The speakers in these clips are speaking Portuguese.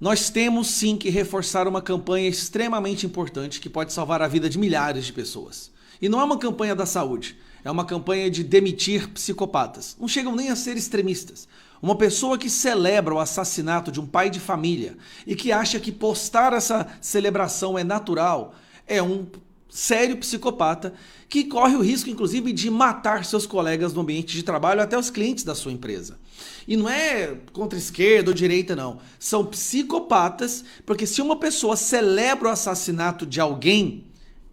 Nós temos sim que reforçar uma campanha extremamente importante que pode salvar a vida de milhares de pessoas. E não é uma campanha da saúde, é uma campanha de demitir psicopatas. Não chegam nem a ser extremistas. Uma pessoa que celebra o assassinato de um pai de família e que acha que postar essa celebração é natural, é um sério psicopata que corre o risco, inclusive, de matar seus colegas no ambiente de trabalho, até os clientes da sua empresa. E não é contra esquerda ou direita, não. São psicopatas, porque se uma pessoa celebra o assassinato de alguém,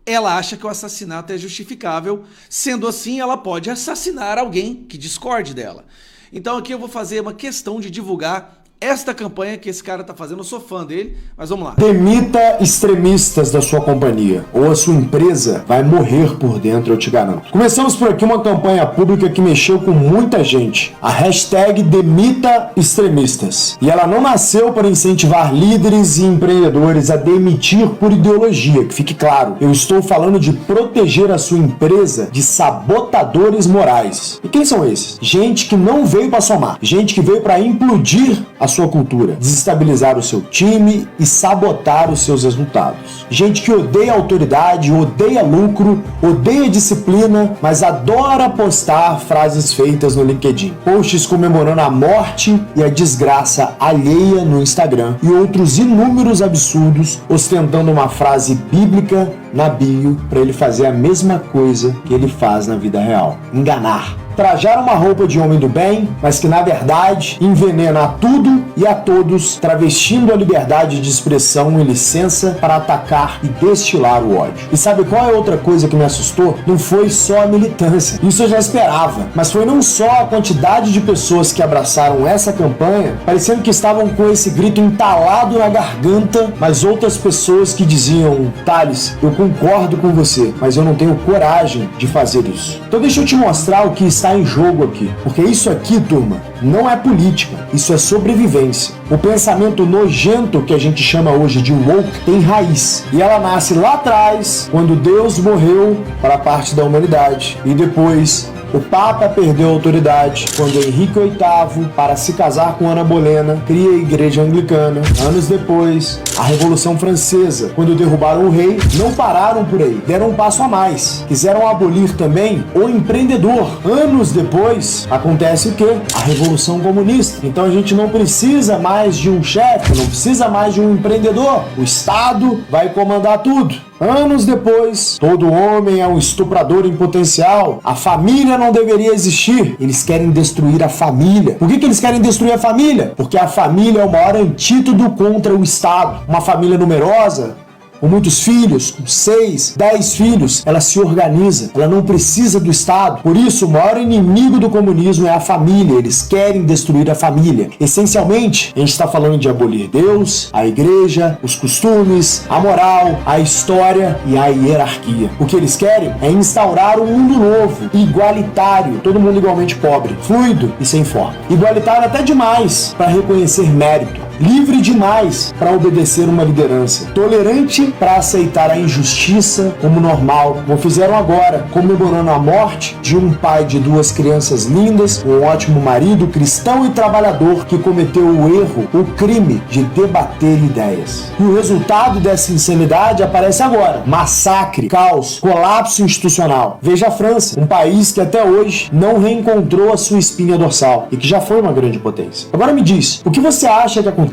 ela acha que o assassinato é justificável. Sendo assim, ela pode assassinar alguém que discorde dela. Então aqui eu vou fazer uma questão de divulgar esta campanha que esse cara tá fazendo. Eu sou fã dele, mas vamos lá. Demita extremistas da sua companhia, ou a sua empresa vai morrer por dentro, eu te garanto. Começamos por aqui uma campanha pública que mexeu com muita gente. A hashtag Demita Extremistas. E ela não nasceu para incentivar líderes e empreendedores a demitir por ideologia, que fique claro. Eu estou falando de proteger a sua empresa de sabotadores morais. E quem são esses? Gente que não veio para somar. Gente que veio para implodir a sua cultura, desestabilizar o seu time e sabotar os seus resultados. Gente que odeia autoridade, odeia lucro, odeia disciplina, mas adora postar frases feitas no LinkedIn, posts comemorando a morte e a desgraça alheia no Instagram e outros inúmeros absurdos, ostentando uma frase bíblica na bio para ele fazer a mesma coisa que ele faz na vida real: enganar. Trajar uma roupa de homem do bem, mas que na verdade envenena a tudo e a todos, travestindo a liberdade de expressão e licença para atacar e destilar o ódio. E sabe qual é outra coisa que me assustou? Não foi só a militância, isso eu já esperava, mas foi não só a quantidade de pessoas que abraçaram essa campanha, parecendo que estavam com esse grito entalado na garganta, mas outras pessoas que diziam: Thales, eu concordo com você, mas eu não tenho coragem de fazer isso. Então deixa eu te mostrar o que está em jogo aqui, porque isso aqui, turma, não é política, isso é sobrevivência. O pensamento nojento que a gente chama hoje de woke tem raiz, e ela nasce lá atrás, quando Deus morreu para a parte da humanidade, e depois o Papa perdeu a autoridade quando Henrique VIII, para se casar com Ana Bolena, cria a Igreja Anglicana. Anos depois, a Revolução Francesa, quando derrubaram o rei, não pararam por aí, deram um passo a mais. Quiseram abolir também o empreendedor. Anos depois, acontece o quê? A Revolução Comunista. Então a gente não precisa mais de um chefe, não precisa mais de um empreendedor. O Estado vai comandar tudo. Anos depois, todo homem é um estuprador em potencial. A família não deveria existir. Eles querem destruir a família. Por que eles querem destruir a família? Porque a família é o maior antídoto contra o Estado. Uma família numerosa, com muitos filhos, com 6, 10 filhos, ela se organiza, ela não precisa do Estado. Por isso, o maior inimigo do comunismo é a família. Eles querem destruir a família. Essencialmente, a gente está falando de abolir Deus, a igreja, os costumes, a moral, a história e a hierarquia. O que eles querem é instaurar um mundo novo, igualitário, todo mundo igualmente pobre, fluido e sem forma. Igualitário até demais para reconhecer mérito. Livre demais para obedecer uma liderança, tolerante para aceitar a injustiça como normal, como fizeram agora, comemorando a morte de um pai de 2 crianças lindas, um ótimo marido, cristão e trabalhador, que cometeu o erro, o crime de debater ideias. E o resultado dessa insanidade aparece agora: massacre, caos, colapso institucional. Veja a França, um país que até hoje não reencontrou a sua espinha dorsal e que já foi uma grande potência. Agora me diz, o que você acha que acontece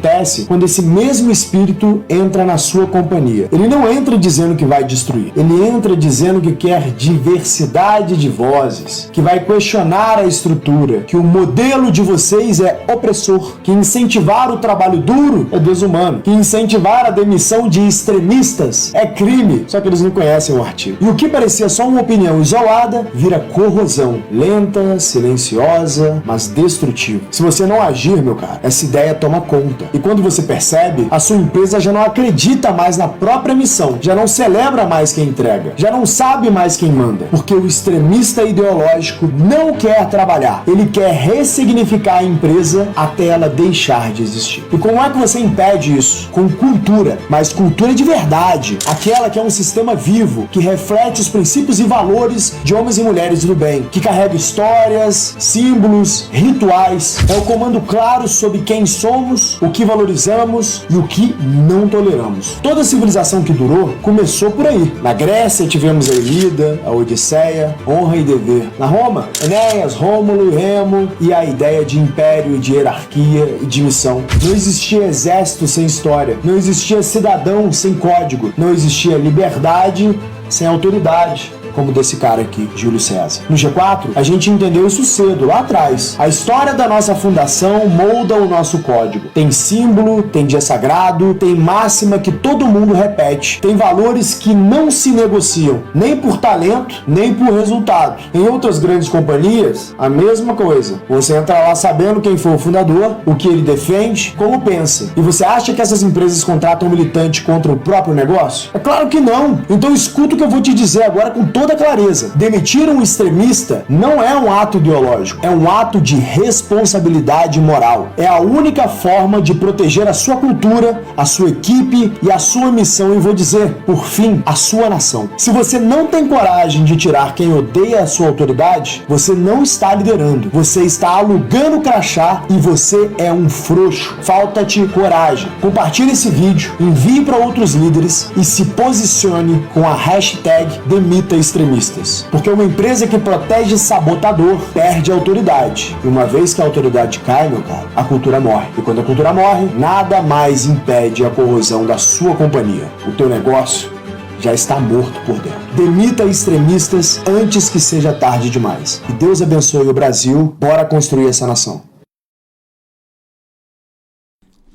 quando esse mesmo espírito entra na sua companhia? Ele não entra dizendo que vai destruir, ele entra dizendo que quer diversidade de vozes, que vai questionar a estrutura, que o modelo de vocês é opressor, que incentivar o trabalho duro é desumano, que incentivar a demissão de extremistas é crime. Só que eles não conhecem o artigo. E o que parecia só uma opinião isolada vira corrosão, lenta, silenciosa, mas destrutiva. Se você não agir, meu cara, essa ideia toma conta. E quando você percebe, a sua empresa já não acredita mais na própria missão, já não celebra mais quem entrega, já não sabe mais quem manda, porque o extremista ideológico não quer trabalhar, ele quer ressignificar a empresa até ela deixar de existir. E como é que você impede isso? Com cultura, mas cultura de verdade, aquela que é um sistema vivo, que reflete os princípios e valores de homens e mulheres do bem, que carrega histórias, símbolos, rituais, é o comando claro sobre quem somos, o que valorizamos e o que não toleramos. Toda civilização que durou começou por aí. Na Grécia tivemos a Ilíada, a Odisseia, honra e dever. Na Roma, Enéas, Rômulo e Remo e a ideia de império, de hierarquia e de missão. Não existia exército sem história, não existia cidadão sem código, não existia liberdade sem autoridade, como desse cara aqui, Júlio César. No G4, a gente entendeu isso cedo, lá atrás. A história da nossa fundação molda o nosso código. Tem símbolo, tem dia sagrado, tem máxima que todo mundo repete. Tem valores que não se negociam, nem por talento, nem por resultado. Em outras grandes companhias, a mesma coisa. Você entra lá sabendo quem foi o fundador, o que ele defende, como pensa. E você acha que essas empresas contratam militante contra o próprio negócio? É claro que não. Então escuta o que eu vou te dizer agora com toda clareza. Demitir um extremista não é um ato ideológico, é um ato de responsabilidade moral. É a única forma de proteger a sua cultura, a sua equipe e a sua missão e vou dizer, por fim, a sua nação. Se você não tem coragem de tirar quem odeia a sua autoridade, você não está liderando, você está alugando o crachá e você é um frouxo. Falta-te coragem. Compartilhe esse vídeo, envie para outros líderes e se posicione com a hashtag Demita Extremistas. Porque uma empresa que protege sabotador perde a autoridade. E uma vez que a autoridade cai, meu caro, a cultura morre. E quando a cultura morre, nada mais impede a corrosão da sua companhia. O teu negócio já está morto por dentro. Demita extremistas antes que seja tarde demais. Que Deus abençoe o Brasil. Bora construir essa nação.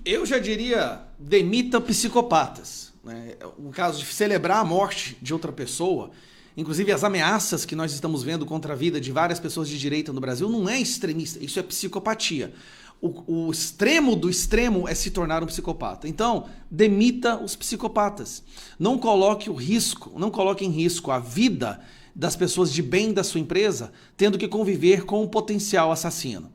Eu já diria, demita psicopatas. O caso de celebrar a morte de outra pessoa, inclusive as ameaças que nós estamos vendo contra a vida de várias pessoas de direita no Brasil, não é extremista, isso é psicopatia. O extremo do extremo é se tornar um psicopata. Então, demita os psicopatas. Não coloque em risco a vida das pessoas de bem da sua empresa, tendo que conviver com um potencial assassino.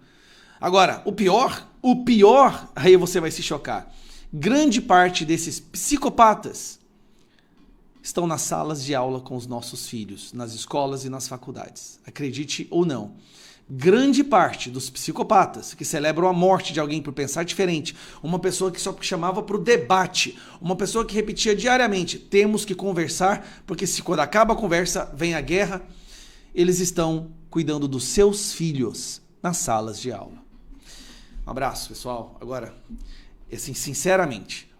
Agora, o pior, aí você vai se chocar. Grande parte desses psicopatas estão nas salas de aula com os nossos filhos, nas escolas e nas faculdades. Acredite ou não. Grande parte dos psicopatas que celebram a morte de alguém por pensar diferente, uma pessoa que só chamava para o debate, uma pessoa que repetia diariamente, temos que conversar, porque se quando acaba a conversa vem a guerra, eles estão cuidando dos seus filhos nas salas de aula. Um abraço, pessoal. Agora, assim, sinceramente,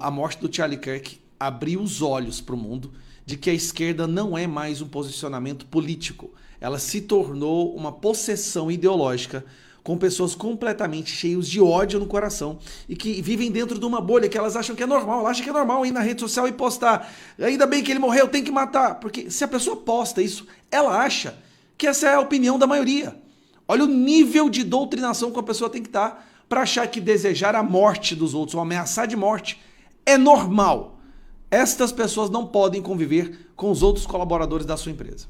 a morte do Charlie Kirk abriu os olhos para o mundo de que a esquerda não é mais um posicionamento político. Ela se tornou uma possessão ideológica com pessoas completamente cheias de ódio no coração e que vivem dentro de uma bolha que elas acham que é normal. Ela acha que é normal ir na rede social e postar. Ainda bem que ele morreu, tem que matar. Porque se a pessoa posta isso, ela acha que essa é a opinião da maioria. Olha o nível de doutrinação que a pessoa tem que estar para achar que desejar a morte dos outros ou ameaçar de morte é normal. Estas pessoas não podem conviver com os outros colaboradores da sua empresa.